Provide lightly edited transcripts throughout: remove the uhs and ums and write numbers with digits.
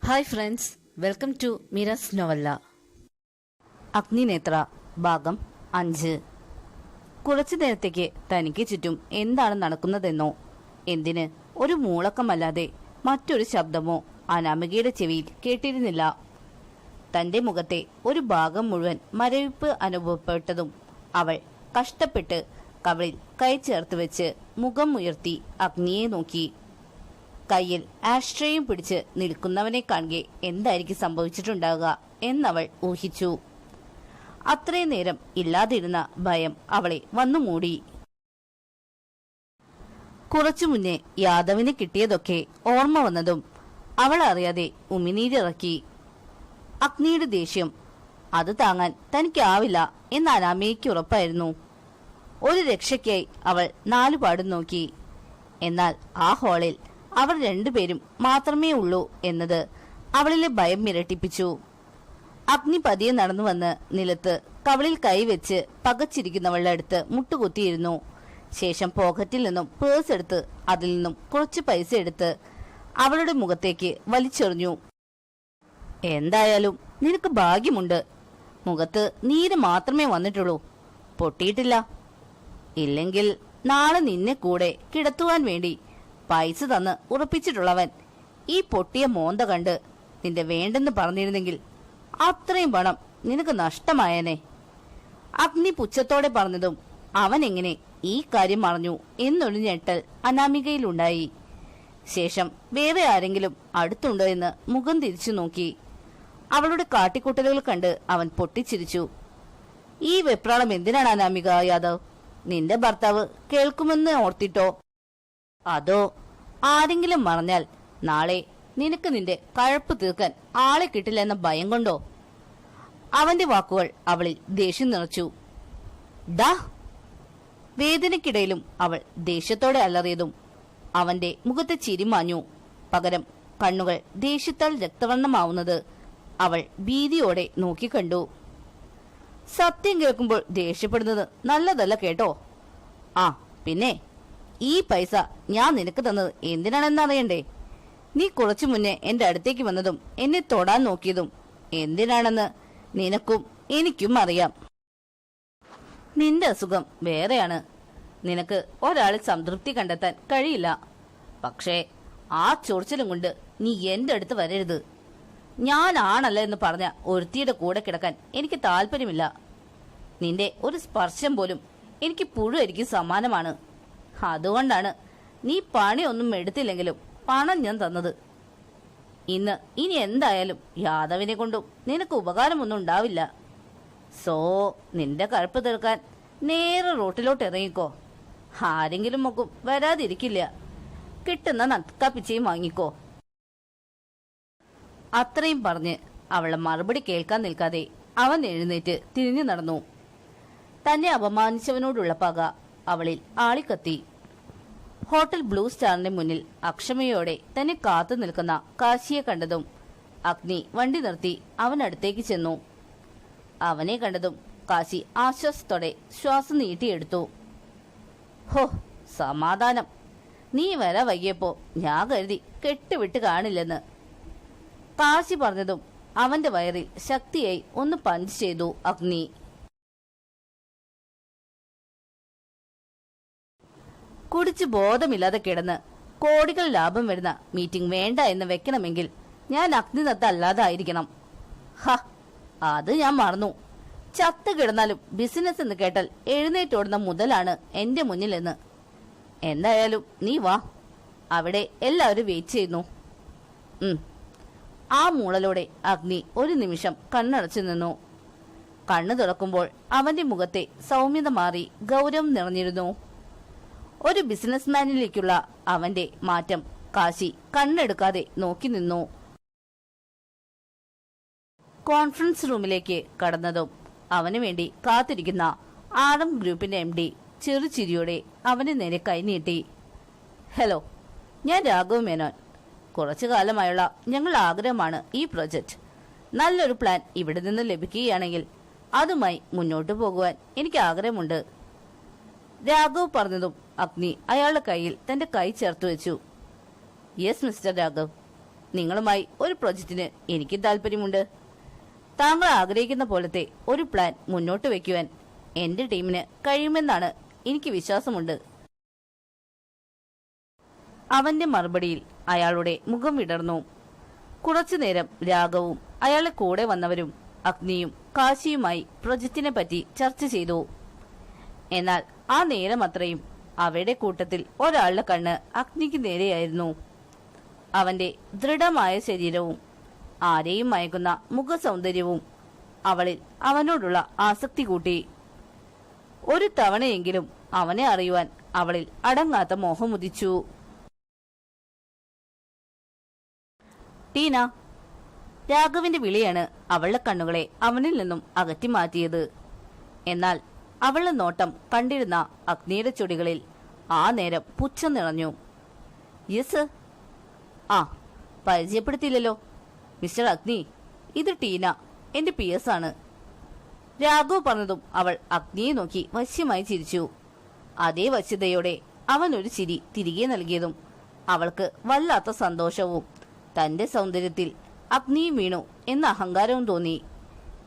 Hi friends, welcome to Meera's novella. Agninetra ഭാഗം 5. കുറച്ചു നേരത്തേക്ക് തനിക്ക് ചുറ്റും എന്താണ് നടക്കുന്നതെന്നോ എന്തിന് ഒരു മൂളക്കമല്ലാതെ മറ്റൊരു ശബ്ദമോ അനാമികയുടെ ചെവിയിൽ കേട്ടിരുന്നില്ല. തന്റെ മുഖത്തെ ഒരു ഭാഗം മുഴുവൻ മരവിപ്പ് അനുഭവപ്പെട്ടതും അവൾ കഷ്ടപ്പെട്ട് കവളിൽ കൈ ചേർത്ത് വെച്ച് മുഖം ഉയർത്തി അഗ്നിയെ നോക്കി. കയ്യിൽ ആഷ്ട്രയും പിടിച്ച് നിൽക്കുന്നവനെ കാണുകെ എന്തായിരിക്കും സംഭവിച്ചിട്ടുണ്ടാവുക എന്നവൾ ഊഹിച്ചു. അത്രയും നേരം ഇല്ലാതിരുന്ന ഭയം അവളെ വന്നുമൂടി. കുറച്ചു മുന്നേ യാദവിന് കിട്ടിയതൊക്കെ ഓർമ്മ വന്നതും അവൾ അറിയാതെ ഉമിനീരിറക്കി. അഗ്നിയുടെ ദേഷ്യം അത് താങ്ങാൻ തനിക്കാവില്ല എന്ന് അനാമികയ്ക്ക് ഉറപ്പായിരുന്നു. ഒരു രക്ഷയ്ക്കായി അവൾ നാലുപാടും നോക്കി. എന്നാൽ ആ ഹാളിൽ അവർ രണ്ടുപേരും മാത്രമേ ഉള്ളൂ എന്നത് അവളിലെ ഭയം ഇരട്ടിപ്പിച്ചു. അഗ്നി പതിയെ നടന്നു വന്ന് നിലത്ത് കവളിൽ കൈവച്ച് പകച്ചിരിക്കുന്നവളുടെ അടുത്ത് മുട്ടുകുത്തിയിരുന്നു. ശേഷം പോക്കറ്റിൽ നിന്നും പേഴ്സ് എടുത്ത് അതിൽ നിന്നും കുറച്ച് പൈസ എടുത്ത് അവളുടെ മുഖത്തേക്ക് വലിച്ചെറിഞ്ഞു. എന്തായാലും നിനക്ക് ഭാഗ്യമുണ്ട്, മുഖത്ത് നീര് മാത്രമേ വന്നിട്ടുള്ളൂ, പൊട്ടിയിട്ടില്ല. ഇല്ലെങ്കിൽ നാളെ നിന്നെ കൂടെ കിടത്തുവാൻ വേണ്ടി പൈസ തന്ന് ഉറപ്പിച്ചിട്ടുള്ളവൻ ഈ പൊട്ടിയ മോന്ത കണ്ട് നിന്റെ വേണ്ടെന്ന് പറഞ്ഞിരുന്നെങ്കിൽ അത്രയും പണം നിനക്ക് നഷ്ടമായേനെ. അഗ്നി പുച്ഛത്തോടെ പറഞ്ഞതും അവൻ എങ്ങനെ ഈ കാര്യം അറിഞ്ഞു എന്നൊരു ഞെട്ടൽ അനാമികയിലുണ്ടായി. ശേഷം വേറെ ആരെങ്കിലും അടുത്തുണ്ടോ എന്ന് മുഖം തിരിച്ചു നോക്കി. അവളുടെ കാട്ടിക്കൂട്ടലുകൾ കണ്ട് അവൻ പൊട്ടിച്ചിരിച്ചു. ഈ വെപ്രാളം എന്തിനാണ് അനാമിക യാദവ്? നിന്റെ ഭർത്താവ് കേൾക്കുമെന്ന് ഓർത്തിട്ടോ, അതോ ആരെങ്കിലും പറഞ്ഞാൽ നാളെ നിനക്ക് നിന്റെ കഴപ്പ് തീർക്കാൻ ആളെ കിട്ടില്ല എന്ന ഭയം കൊണ്ടോ? അവന്റെ വാക്കുകൾ അവളിൽ ദേഷ്യം നിറച്ചു. ഡാ! വേദനയ്ക്കിടയിലും അവൾ ദേഷ്യത്തോടെ അലറിയതും അവന്റെ മുഖത്തെ ചിരി മാഞ്ഞു. പകരം കണ്ണുകൾ ദേഷ്യത്താൽ രക്തവർണ്ണമാവുന്നത് അവൾ ഭീതിയോടെ നോക്കിക്കണ്ടു. സത്യം കേൾക്കുമ്പോൾ ദേഷ്യപ്പെടുന്നത് നല്ലതല്ല കേട്ടോ. ആ പിന്നെ, ഈ പൈസ ഞാൻ നിനക്ക് തന്നത് എന്തിനാണെന്നറിയണ്ടേ? നീ കുറച്ചു മുന്നേ എന്റെ അടുത്തേക്ക് വന്നതും എന്നെ തൊടാൻ നോക്കിയതും എന്തിനാണെന്ന് നിനക്കും എനിക്കും അറിയാം. നിന്റെ അസുഖം വേറെയാണ്. നിനക്ക് ഒരാളിൽ സംതൃപ്തി കണ്ടെത്താൻ കഴിയില്ല. പക്ഷേ ആ ചൊറിച്ചിലും കൊണ്ട് നീ എന്റെ അടുത്ത് വരരുത്. ഞാനാണല്ല എന്ന് പറഞ്ഞ ഒരുത്തിയുടെ കൂടെ കിടക്കാൻ എനിക്ക് താല്പര്യമില്ല. നിന്റെ ഒരു സ്പർശം പോലും എനിക്ക് പുഴുവരിക്കും സമാനമാണ്. അതുകൊണ്ടാണ് നീ പണിയൊന്നും എടുത്തില്ലെങ്കിലും പണം ഞാൻ തന്നത്. ഇനി എന്തായാലും യാദവിനെ കൊണ്ടും നിനക്ക് ഉപകാരമൊന്നും ഉണ്ടാവില്ല. സോ നിന്റെ കഴപ്പ് തീർക്കാൻ നേരെ റോട്ടിലോട്ട് ഇറങ്ങിക്കോ. ആരെങ്കിലും നോക്കും വരാതിരിക്കില്ല. കിട്ടുന്ന നക്കാപ്പിച്ചയും വാങ്ങിക്കോ. അത്രയും പറഞ്ഞ് അവളെ മറുപടി കേൾക്കാൻ നിൽക്കാതെ അവൻ എഴുന്നേറ്റ് തിരിഞ്ഞു നടന്നു. തന്നെ അപമാനിച്ചവനോടുള്ള പക അവളിൽ ആളിക്കത്തി. ഹോട്ടൽ ബ്ലൂ സ്റ്റാറിന്റെ മുന്നിൽ അക്ഷമയോടെ തന്നെ കാത്തു നിൽക്കുന്ന കാശിയെ കണ്ടതും അഗ്നി വണ്ടി നിർത്തി അവനടുത്തേക്ക് ചെന്നു. അവനെ കണ്ടതും കാശി ആശ്വാസത്തോടെ ശ്വാസം നീട്ടിയെടുത്തു. ഹോ, സമാധാനം. നീ വര വൈകിയപ്പോ ഞാൻ കരുതി കെട്ടുവിട്ട് കാണില്ലെന്ന്. കാശി പറഞ്ഞതും അവന്റെ വയറിൽ ശക്തിയായി ഒന്ന് പഞ്ച് ചെയ്തു അഗ്നി. കുടിച്ച് ബോധമില്ലാതെ കിടന്ന് കോടികൾ ലാഭം വരുന്ന മീറ്റിംഗ് വേണ്ട എന്ന് വെക്കണമെങ്കിൽ ഞാൻ അഗ്നിദത്ത അല്ലാതായിരിക്കണം. ഹ, അത് ഞാൻ മറന്നു. ചത്ത് കിടന്നാലും ബിസിനസ് എന്ന് കേട്ടാൽ എഴുന്നേറ്റോടുന്ന മുതലാണ് എന്റെ മുന്നിലെന്ന്. എന്തായാലും നീ വാ, അവിടെ എല്ലാവരും വെയിറ്റ് ചെയ്യുന്നു. ആ മൂളലോടെ അഗ്നി ഒരു നിമിഷം കണ്ണടച്ചു നിന്നു. കണ്ണു തുറക്കുമ്പോൾ അവന്റെ മുഖത്തെ സൗമ്യത മാറി ഗൗരവം നിറഞ്ഞിരുന്നു. ഒരു ബിസിനസ്മാനിലേക്കുള്ള അവന്റെ മാറ്റം കാശി കണ്ണെടുക്കാതെ നോക്കി നിന്നു. കോൺഫറൻസ് റൂമിലേക്ക് കടന്നതും അവനു വേണ്ടി കാത്തിരിക്കുന്ന ആദം ഗ്രൂപ്പിന്റെ MD ചെറുചിരിയോടെ അവന് നേരെ കൈനീട്ടി. ഹലോ, ഞാൻ രാഘവ് മേനോൻ. കുറച്ചു കാലമായുള്ള ഞങ്ങളുടെ ആഗ്രഹമാണ് ഈ പ്രൊജക്ട്. നല്ലൊരു പ്ലാൻ ഇവിടെ നിന്ന് ലഭിക്കുകയാണെങ്കിൽ അതുമായി മുന്നോട്ടു പോകുവാൻ എനിക്ക് ആഗ്രഹമുണ്ട്. രാഘവ് പറഞ്ഞതും അഗ്നി അയാളുടെ കയ്യിൽ തന്റെ കൈ ചേർത്ത് വെച്ചു. യെസ് മിസ്റ്റർ രാഘവ്, നിങ്ങളുമായി ഒരു പ്രൊജക്റ്റിന് എനിക്ക് താല്പര്യമുണ്ട്. താങ്കൾ ആഗ്രഹിക്കുന്ന പോലത്തെ ഒരു പ്ലാൻ മുന്നോട്ട് വയ്ക്കുവാൻ എന്റെ ടീമിന് കഴിയുമെന്നാണ് എനിക്ക് വിശ്വാസമുണ്ട്. അവന്റെ മറുപടിയിൽ അയാളുടെ മുഖം വിടർന്നു. കുറച്ചുനേരം രാഘവും അയാളെ കൂടെ വന്നവരും അഗ്നിയും കാശിയുമായി പ്രൊജക്റ്റിനെ പറ്റി ചർച്ച ചെയ്തു. എന്നാൽ ആ നേരം അത്രയും അവയുടെ കൂട്ടത്തിൽ ഒരാളുടെ കണ്ണ് അഗ്നിക്ക് നേരെയായിരുന്നു. അവന്റെ ദൃഢമായ ശരീരവും ആരെയും മയക്കുന്ന മുഖസൗന്ദര്യവും അവളിൽ അവനോടുള്ള ആസക്തി കൂട്ടി. ഒരു തവണയെങ്കിലും അവനെ അറിയുവാൻ അവളിൽ അടങ്ങാത്ത മോഹമുദിച്ചു. ടീന. രാഘവിന്റെ വിളിയാണ് അവളുടെ കണ്ണുകളെ അവനിൽ നിന്നും അകറ്റി മാറ്റിയത്. എന്നാൽ അവളുടെ നോട്ടം കണ്ടിരുന്ന അഗ്നിയുടെ ചുടികളിൽ ആ നേരം പുച്ഛം നിറഞ്ഞു. യെസ്. ആ, പരിചയപ്പെടുത്തിയില്ലല്ലോ. മിസ്റ്റർ അഗ്നി, ഇത് ടീന, എന്റെ PS ആണ്. രാഘവ് പറഞ്ഞതും അവൾ അഗ്നിയെ നോക്കി വശ്യമായി ചിരിച്ചു. അതേ വശ്യതയോടെ അവൻ ഒരു ചിരി തിരികെ നൽകിയതും അവൾക്ക് വല്ലാത്ത സന്തോഷവും തന്റെ സൗന്ദര്യത്തിൽ അഗ്നിയും വീണു എന്ന അഹങ്കാരവും തോന്നി.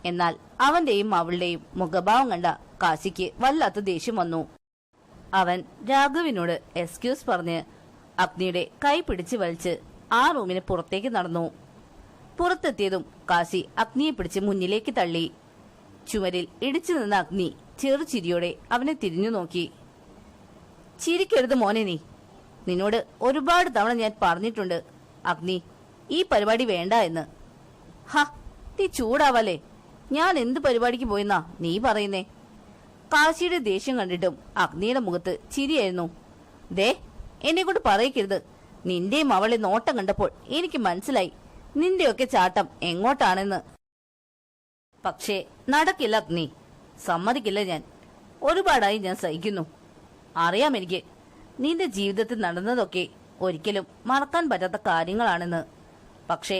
എന്നാൽ അവന്റെയും അവളുടെയും മുഖഭാവം കണ്ട കാശിക്ക് വല്ലാത്ത ദേഷ്യം വന്നു. അവൻ രാഘവിനോട് എക്സ്ക്യൂസ് പറഞ്ഞ് അഗ്നിയുടെ കൈ പിടിച്ച് വലിച്ച് ആ റൂമിന് പുറത്തേക്ക് നടന്നു. പുറത്തെത്തിയതും കാശി അഗ്നിയെ പിടിച്ച് മുന്നിലേക്ക് തള്ളി. ചുമരിൽ ഇടിച്ചു നിന്ന അഗ്നി ചെറുചിരിയോടെ അവനെ തിരിഞ്ഞു നോക്കി. ചിരിക്കരുത് മോനെ, നിന്നോട് ഒരുപാട് തവണ ഞാൻ പറഞ്ഞിട്ടുണ്ട് അഗ്നി, ഈ പരിപാടി വേണ്ട എന്ന്. ഹ, നീ ചൂടാവല്ലേ? ഞാൻ എന്ത് പരിപാടിക്ക് പോയെന്നാ നീ പറയുന്നേ? കാശിയുടെ ദേഷ്യം കണ്ടിട്ടും അഗ്നിയുടെ മുഖത്ത് ചിരിയായിരുന്നു. ദേ, എന്നെ കൊണ്ട് പറയിക്കരുത്. നിന്റെയും അവളെ നോട്ടം കണ്ടപ്പോൾ എനിക്ക് മനസ്സിലായി നിന്റെയൊക്കെ ചാട്ടം എങ്ങോട്ടാണെന്ന്. പക്ഷേ നടക്കില്ല അഗ്നി, സമ്മതിക്കില്ല ഞാൻ. ഒരുപാടായി ഞാൻ സഹിക്കുന്നു. അറിയാം എനിക്ക് നിന്റെ ജീവിതത്തിൽ നടന്നതൊക്കെ ഒരിക്കലും മറക്കാൻ പറ്റാത്ത കാര്യങ്ങളാണെന്ന്. പക്ഷേ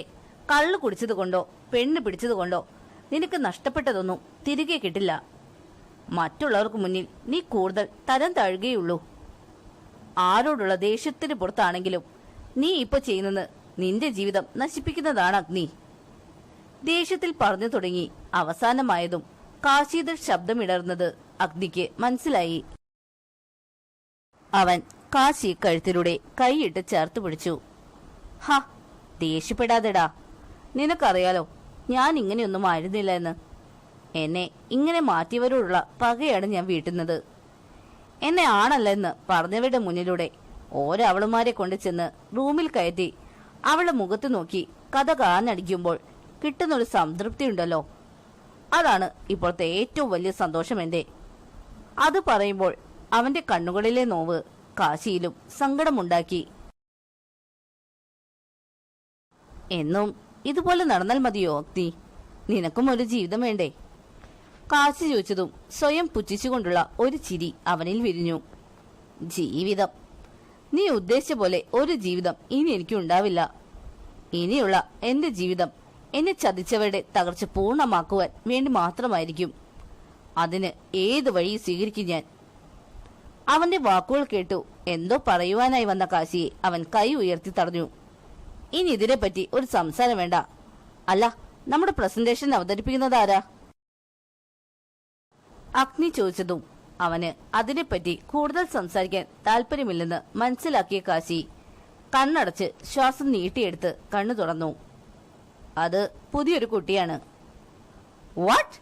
കള്ളു കുടിച്ചതുകൊണ്ടോ പെണ്ണ് പിടിച്ചതുകൊണ്ടോ നിനക്ക് നഷ്ടപ്പെട്ടതൊന്നും തിരികെ കിട്ടില്ല. മറ്റുള്ളവർക്ക് മുന്നിൽ നീ കൂടുതൽ തരം താഴുകയുള്ളൂ. ആരോടുള്ള ദേഷ്യത്തിന് പുറത്താണെങ്കിലും നീ ഇപ്പൊ ചെയ്യുന്നത് നിന്റെ ജീവിതം നശിപ്പിക്കുന്നതാണ് അഗ്നി. ദേഷ്യത്തിൽ പറഞ്ഞു തുടങ്ങി അവസാനമായതും കാശിയുടെ ശബ്ദമിടർന്നത് അഗ്നിക്ക് മനസ്സിലായി. അവൻ കാശി കഴുത്തിലൂടെ കൈയിട്ട് ചേർത്ത് പിടിച്ചു. ഹ, ദേഷ്യപ്പെടാതെടാ. നിനക്കറിയാലോ ഞാൻ ഇങ്ങനെയൊന്നും ആയിരുന്നില്ല എന്ന്. എന്നെ ഇങ്ങനെ മാറ്റിയവരോടുള്ള പകയാണ് ഞാൻ വീട്ടുന്നത്. എന്നെ ആണല്ല എന്ന് പറഞ്ഞവരുടെ മുന്നിലൂടെ ഓരവളുമാരെ കൊണ്ട് ചെന്ന് റൂമിൽ കയറ്റി അവളുടെ മുഖത്ത് നോക്കി കഥ കാഞ്ഞടിക്കുമ്പോൾ കിട്ടുന്നൊരു സംതൃപ്തി ഉണ്ടല്ലോ, അതാണ് ഇപ്പോഴത്തെ ഏറ്റവും വലിയ സന്തോഷം എന്റെ. അത് പറയുമ്പോൾ അവന്റെ കണ്ണുകളിലെ നോവ് കാശിയിലും സങ്കടമുണ്ടാക്കി. എന്നും ഇതുപോലെ നടന്നാൽ മതിയോ അഗ്നി? നിനക്കും ഒരു ജീവിതം വേണ്ടേ? കാശി ചോദിച്ചതും സ്വയം പുച്ഛിച്ചുകൊണ്ടുള്ള ഒരു ചിരി അവനിൽ വിരിഞ്ഞു. ജീവിതം? നീ ഉദ്ദേശിച്ച പോലെ ഒരു ജീവിതം ഇനി എനിക്കുണ്ടാവില്ല. ഇനിയുള്ള എന്റെ ജീവിതം എന്നെ ചതിച്ചവരുടെ തകർച്ച പൂർണ്ണമാക്കുവാൻ വേണ്ടി മാത്രമായിരിക്കും. അതിന് ഏത് വഴി സ്വീകരിക്കും ഞാൻ? അവന്റെ വാക്കുകൾ കേട്ടു എന്തോ പറയുവാനായി വന്ന കാശിയെ അവൻ കൈ ഉയർത്തി തടഞ്ഞു. ഇനി ഇതിനെപ്പറ്റി ഒരു സംസാരം വേണ്ട. അല്ല, നമ്മുടെ പ്രസന്റേഷൻ അവതരിപ്പിക്കുന്നത് ആരാ? അഗ്നി ചോദിച്ചതും അവന് അതിനെപ്പറ്റി കൂടുതൽ സംസാരിക്കാൻ താല്പര്യമില്ലെന്ന് മനസ്സിലാക്കിയ കാശി കണ്ണടച്ച് ശ്വാസം നീട്ടിയെടുത്ത് കണ്ണു തുറന്നു. അത് പുതിയൊരു കുട്ടിയാണ്. വാട്ട്?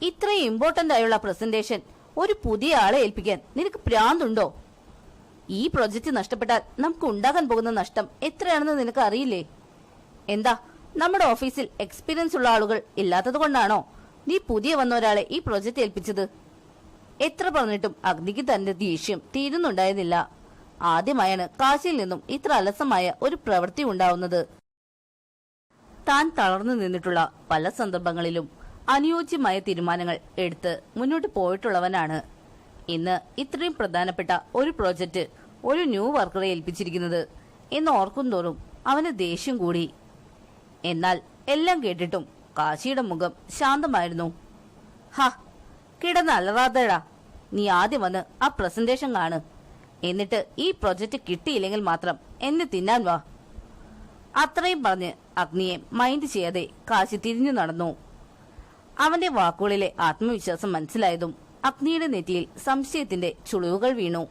ഇത്രയും ഇമ്പോർട്ടന്റ് ആയുള്ള പ്രസന്റേഷൻ ഒരു പുതിയ ആളെ ഏൽപ്പിക്കാൻ നിനക്ക് പ്രാന്തുണ്ടോ? ഈ പ്രൊജക്ട് നഷ്ടപ്പെട്ടാൽ നമുക്ക് ഉണ്ടാകാൻ പോകുന്ന നഷ്ടം എത്രയാണെന്ന് നിനക്ക് അറിയില്ലേ? എന്താ, നമ്മുടെ ഓഫീസിൽ എക്സ്പീരിയൻസ് ഉള്ള ആളുകൾ ഇല്ലാത്തത് കൊണ്ടാണോ നീ പുതിയ വന്ന ഒരാളെ ഈ പ്രൊജക്ട് ഏൽപ്പിച്ചത്? എത്ര പറഞ്ഞിട്ടും അഗ്നിക്ക് തന്റെ ദേഷ്യം തീരുന്നുണ്ടായിരുന്നില്ല. ആദ്യമായാണ് കാശിയിൽ നിന്നും ഇത്ര അലസമായ ഒരു പ്രവൃത്തി ഉണ്ടാവുന്നത്. താൻ തളർന്നു നിന്നിട്ടുള്ള പല സന്ദർഭങ്ങളിലും അനുയോജ്യമായ തീരുമാനങ്ങൾ എടുത്ത് മുന്നോട്ട് പോയിട്ടുള്ളവനാണ് ഇന്ന് ഇത്രയും പ്രധാനപ്പെട്ട ഒരു പ്രോജക്റ്റ് ഒരു ന്യൂ വർക്കറെ ഏൽപ്പിച്ചിരിക്കുന്നത് എന്ന് ഓർക്കും തോറും അവന് ദേഷ്യം കൂടി. എന്നാൽ എല്ലാം കേട്ടിട്ടും കാശിയുടെ മുഖം ശാന്തമായിരുന്നു. ഹ, കിടന്ന് അലറാതെടാ. നീ ആദ്യം വന്ന് ആ പ്രസന്റേഷൻ കാണ്. എന്നിട്ട് ഈ പ്രൊജക്റ്റ് കിട്ടിയില്ലെങ്കിൽ മാത്രം എന്നെ തിന്നാൻ വാ. അത്രയും പറഞ്ഞ് അഗ്നിയെ മൈൻഡ് ചെയ്യാതെ കാശി തിരിഞ്ഞു നടന്നു. അവന്റെ വാക്കുകളിലെ ആത്മവിശ്വാസം മനസ്സിലായതും അഗ്നിയുടെ നെറ്റിയിൽ സംശയത്തിന്റെ ചുളിവുകൾ വീണു.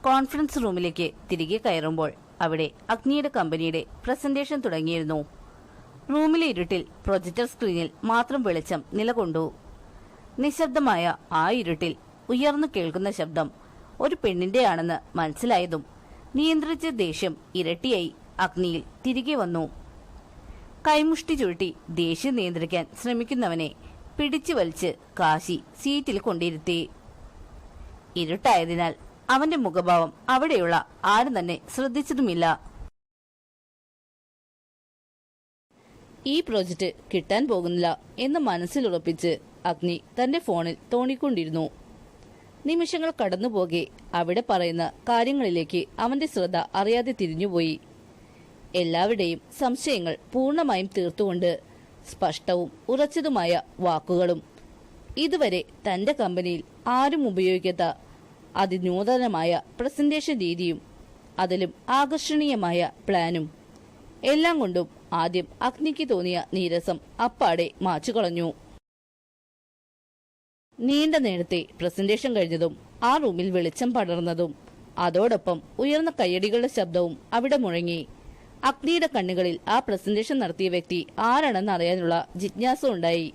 കോൺഫറൻസ് റൂമിലേക്ക് തിരികെ കയറുമ്പോൾ അവിടെ അഗ്നിയുടെ കമ്പനിയുടെ പ്രസന്റേഷൻ തുടങ്ങിയിരുന്നു. റൂമിലെ ഇരുട്ടിൽ പ്രൊജക്ടർ സ്ക്രീനിൽ മാത്രം വെളിച്ചം നിലകൊണ്ടു. നിശബ്ദമായ ആ ഇരുട്ടിൽ ഉയർന്നു കേൾക്കുന്ന ശബ്ദം ഒരു പെണ്ണിന്റെയാണെന്ന് മനസ്സിലായതും നിയന്ത്രിച്ച ദേഷ്യം ഇരട്ടിയായി അഗ്നിയിൽ തിരികെ വന്നു. കൈമുഷ്ടി ചുരുട്ടി ദേഷ്യം നിയന്ത്രിക്കാൻ ശ്രമിക്കുന്നവനെ പിടിച്ചു വലിച്ച് കാശി സീറ്റിൽ കൊണ്ടിരുത്തി. ഇരുട്ടായതിനാൽ അവന്റെ മുഖഭാവം അവിടെയുള്ള ആരും തന്നെ ശ്രദ്ധിച്ചതുമില്ല. ഈ പ്രോജക്റ്റ് കിട്ടാൻ പോകുന്നില്ല എന്ന് മനസ്സിലുറപ്പിച്ച് അഗ്നി തന്റെ ഫോണിൽ തോണിക്കൊണ്ടിരുന്നു. നിമിഷങ്ങൾ കടന്നുപോകെ അവിടെ പറയുന്ന കാര്യങ്ങളിലേക്ക് അവന്റെ ശ്രദ്ധ അറിയാതെ തിരിഞ്ഞുപോയി. എല്ലാവരുടെയും സംശയങ്ങൾ പൂർണ്ണമായും തീർത്തുകൊണ്ട് സ്പഷ്ടവും ഉറച്ചതുമായ വാക്കുകളും ഇതുവരെ തന്റെ കമ്പനിയിൽ ആരും ഉപയോഗിക്കാത്ത അതിനൂതനമായ പ്രസന്റേഷൻ രീതിയും അതിലും ആകർഷണീയമായ പ്ലാനും എല്ലാം കൊണ്ടും ആദ്യം അഗ്നിക്ക് തോന്നിയ നീരസം അപ്പാടെ മാച്ചുകളഞ്ഞു. നീണ്ട നേരത്തെ പ്രസന്റേഷൻ കഴിഞ്ഞതും ആ റൂമിൽ വെളിച്ചം പടർന്നതും അതോടൊപ്പം ഉയർന്ന കയ്യടികളുടെ ശബ്ദവും അവിടെ മുഴങ്ങി. അഗ്നിയുടെ കണ്ണുകളിൽ ആ പ്രസന്റേഷൻ നടത്തിയ വ്യക്തി ആരാണെന്ന് അറിയാനുള്ള ജിജ്ഞാസ ഉണ്ടായി.